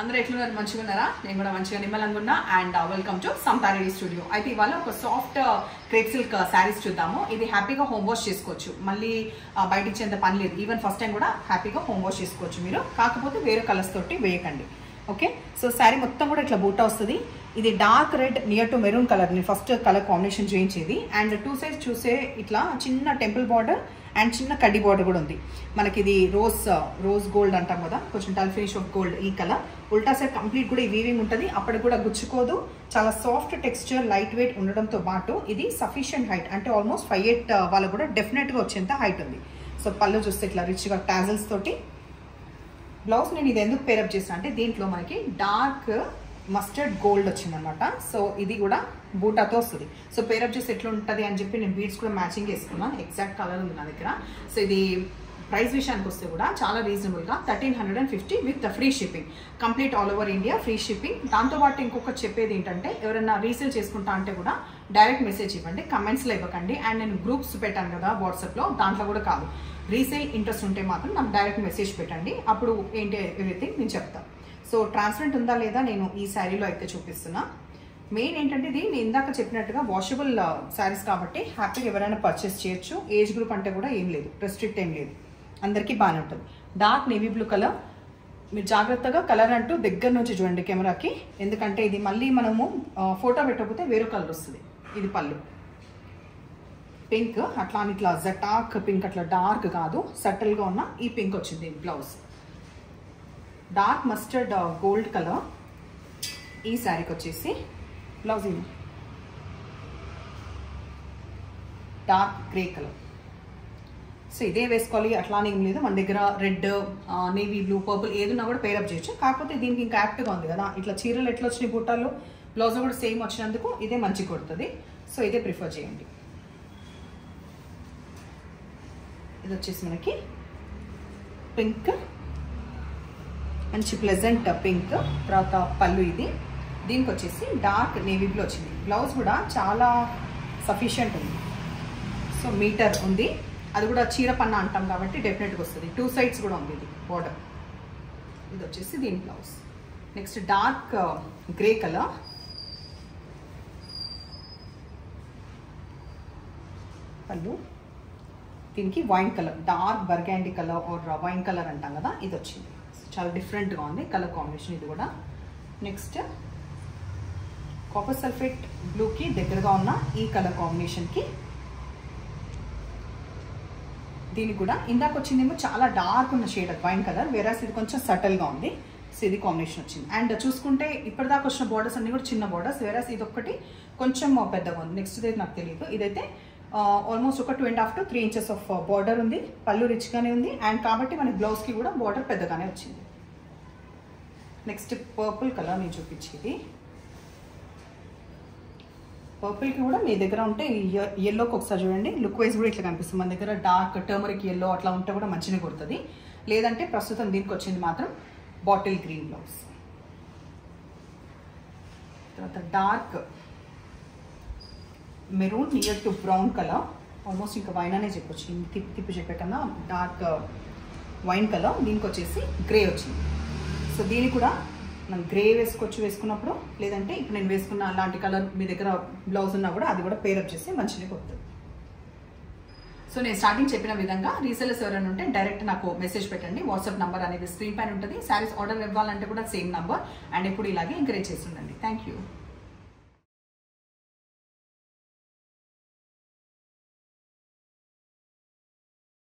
అందరూ ఎట్లున్నారు? మంచిగా ఉన్నారా? నేను కూడా మంచిగా నిమ్మలంగా ఉన్నా. And welcome to Santhareddy studio. అయితే ఇవాళ ఒక సాఫ్ట్ క్రేప్ సిల్క్ శారీస్ చూద్దాము. ఇది హ్యాపీగా హోమ్ వాష్ చేసుకోవచ్చు, మళ్ళీ బయట ఇచ్చేంత పని లేదు. ఈవెన్ ఫస్ట్ టైం కూడా హ్యాపీగా హోమ్ వాష్ చేసుకోవచ్చు మీరు, కాకపోతే వేరే కలర్స్ తోటి వేయకండి. ఓకే, సో శారీ మొత్తం కూడా ఇట్లా బూటా వస్తుంది. ఇది dark red near to maroon colour, నేను ఫస్ట్ కలర్ కాంబినేషన్ చేయించేది. అండ్ టూ సైడ్స్ చూసే ఇట్లా చిన్న టెంపుల్ బార్డర్ అండ్ చిన్న కడ్డీ బార్డర్ కూడా ఉంది. మనకి ఇది రోజ్ గోల్డ్ అంటాం కదా, కొంచెం డల్ ఫినిష్ ఆఫ్ గోల్డ్ ఈ కలర్. ఉల్టా సైడ్ కంప్లీట్ కూడా ఈ వీవింగ్ ఉంటుంది, అప్పటికి కూడా గుచ్చుకోదు. చాలా సాఫ్ట్ టెక్స్చర్, లైట్ వెయిట్ ఉండడంతో పాటు ఇది సఫిషియంట్ హైట్, అంటే ఆల్మోస్ట్ 5'8" వాళ్ళకు కూడా డెఫినెట్గా వచ్చేంత హైట్ ఉంది. సో పళ్ళు చూస్తే ఇట్లా రిచ్గా టాజల్స్ తోటి. బ్లౌజ్ నేను ఇది ఎందుకు పేరప్ చేసిన అంటే దీంట్లో మనకి డార్క్ మస్టర్డ్ గోల్డ్ వచ్చిందనమాట. సో ఇది కూడా బూటాతో వస్తుంది. సో పేరప్ చేసి ఎట్లా ఉంటుంది అని చెప్పి నేను బీడ్స్ కూడా మ్యాచింగ్ చేసుకున్నాను. ఎగ్జాక్ట్ కలర్ ఉంది నా దగ్గర. సో ఇది ప్రైస్ విషయానికి వస్తే కూడా చాలా రీజనబుల్గా 1350 with free shipping, complete all over India free shipping. దాంతోపాటు ఇంకొకటి చెప్పేది ఏంటంటే, ఎవరైనా రీసేల్ చేసుకుంటా అంటే కూడా డైరెక్ట్ మెసేజ్ ఇవ్వండి, కమెంట్స్లో ఇవ్వకండి. అండ్ నేను గ్రూప్స్ పెట్టాను కదా వాట్సాప్లో, దాంట్లో కూడా కాదు. రీసేల్ ఇంట్రెస్ట్ ఉంటే మాత్రం నాకు డైరెక్ట్ మెసేజ్ పెట్టండి, అప్పుడు ఏంటి ఎవ్రీథింగ్ నేను చెప్తాను. సో ట్రాన్స్పరెంట్ ఉందా లేదా నేను ఈ శారీలో అయితే చూపిస్తున్నా. మెయిన్ ఏంటంటే ఇది నేను ఇందాక చెప్పినట్టుగా వాషబుల్ శారీస్ కాబట్టి హ్యాపీగా ఎవరైనా పర్చేస్ చేయొచ్చు. ఏజ్ గ్రూప్ అంటే కూడా ఏం లేదు, రెస్ట్రిక్ట్ ఏం లేదు, అందరికీ బాగానే ఉంటుంది. Dark navy blue colour. మీరు జాగ్రత్తగా కలర్ అంటూ దగ్గర నుంచి చూడండి కెమెరాకి, ఎందుకంటే ఇది మళ్ళీ మనము ఫోటో పెట్టకపోతే వేరే కలర్ వస్తుంది. ఇది పళ్ళు పింక్, అట్లా అని ఇట్లా జటాక్ పింక్, అట్లా డార్క్ కాదు, సటిల్గా ఉన్న ఈ పింక్ వచ్చింది. Blouse dark mustard gold colour. ఈ శారీకి వచ్చేసి బ్లౌజ్ ఇది డార్క్ గ్రే కలర్. సో ఇదే వేసుకోవాలి అట్లానే ఏం లేదు, మన దగ్గర రెడ్, నేవీ బ్లూ, పర్పుల్ ఏదున్నా కూడా పేరప్ చేయొచ్చు. కాకపోతే దీనికి ఇంకా యాప్ట్గా ఉంది కదా, ఇట్లా చీరలు ఎట్లా వచ్చినాయి బూటాలు, బ్లౌజ్ కూడా సేమ్ వచ్చినందుకు ఇదే మంచిగా కొడుతుంది. సో ఇదే ప్రిఫర్ చేయండి. ఇది వచ్చేసి మనకి పింక్, మంచి ప్లెజెంట్ పింక్. తర్వాత పళ్ళు ఇది, దీనికి వచ్చేసి డార్క్ నేవీ బ్లూ వచ్చింది. బ్లౌజ్ కూడా చాలా సఫిషియంట్ ఉంది. సో మీటర్ ఉంది, అది కూడా చీర పన్న అంటాం కాబట్టి డెఫినెట్గా వస్తుంది. టూ సైడ్స్ కూడా ఉంది ఇది బోర్డర్. ఇది వచ్చేసి దీని blouse. Next dark grey colour. పళ్ళు దీనికి wine colour, dark burgundy colour or wine colour అంటాం కదా, ఇది వచ్చింది. చాలా డిఫరెంట్గా ఉంది కలర్ కాంబినేషన్ ఇది కూడా. నెక్స్ట్ కాపర్ సల్ఫేట్ బ్లూకి దగ్గరగా ఉన్న ఈ కలర్ కాంబినేషన్కి, దీనికి కూడా ఇందాక వచ్చిందేమో చాలా డార్క్ ఉన్న షేడ్ వైన్ కలర్, వేరేస్ ఇది కొంచెం సటిల్గా ఉంది. సో ఇది కాంబినేషన్ వచ్చింది. అండ్ చూసుకుంటే ఇప్పటిదాకా వచ్చిన బార్డర్స్ అన్ని కూడా చిన్న బార్డర్స్, వేరేస్ ఇది ఒక్కటి కొంచెం పెద్దగా ఉంది. నెక్స్ట్ అయితే నాకు తెలియదు. ఇదైతే ఆల్మోస్ట్ ఒక 2.5 to 3 inches ఆఫ్ బార్డర్ ఉంది. పళ్ళు రిచ్గానే ఉంది, అండ్ కాబట్టి మన బ్లౌజ్కి కూడా బార్డర్ పెద్దగానే వచ్చింది. నెక్స్ట్ పర్పుల్ కలర్ నేను చూపించేది. పర్పుల్కి కూడా మీ దగ్గర ఉంటే ఎల్లోకి ఒకసారి చూడండి, లుక్ వైజ్ కూడా ఇట్లా కనిపిస్తుంది. మన దగ్గర డార్క్ టర్మరిక్ ఎల్లో అట్లా ఉంటే కూడా మంచిగా కొడుతుంది. లేదంటే ప్రస్తుతం దీనికి వచ్చింది మాత్రం బాటిల్ గ్రీన్ బ్లౌజ్. తర్వాత dark maroon near to brown colour, almost ఇంకా వైన్ అనే చెప్పొచ్చు, తిప్పి చెప్పే కన్నా డార్క్ వైన్ కలర్. దీనికి వచ్చేసి గ్రే వచ్చింది. సో దీనికి కూడా మనం గ్రే వేసుకున్నప్పుడు, లేదంటే ఇప్పుడు నేను వేసుకున్న అలాంటి కలర్ మీ దగ్గర బ్లౌజ్ ఉన్నా కూడా అది కూడా పేరప్ చేసి మంచిగా కొడుతుంది. సో నేను స్టార్టింగ్ చెప్పిన విధంగా రీసెలర్స్ ఎవరైనా ఉంటే డైరెక్ట్ నాకు మెసేజ్ పెట్టండి. వాట్సాప్ నెంబర్ అనేది స్క్రీన్ పైన ఉంటుంది. శారీస్ ఆర్డర్ ఇవ్వాలంటే కూడా సేమ్ నెంబర్. అండ్ ఎప్పుడు ఇలాగే ఎంకరేజ్ చేస్తుండండి. Thank you.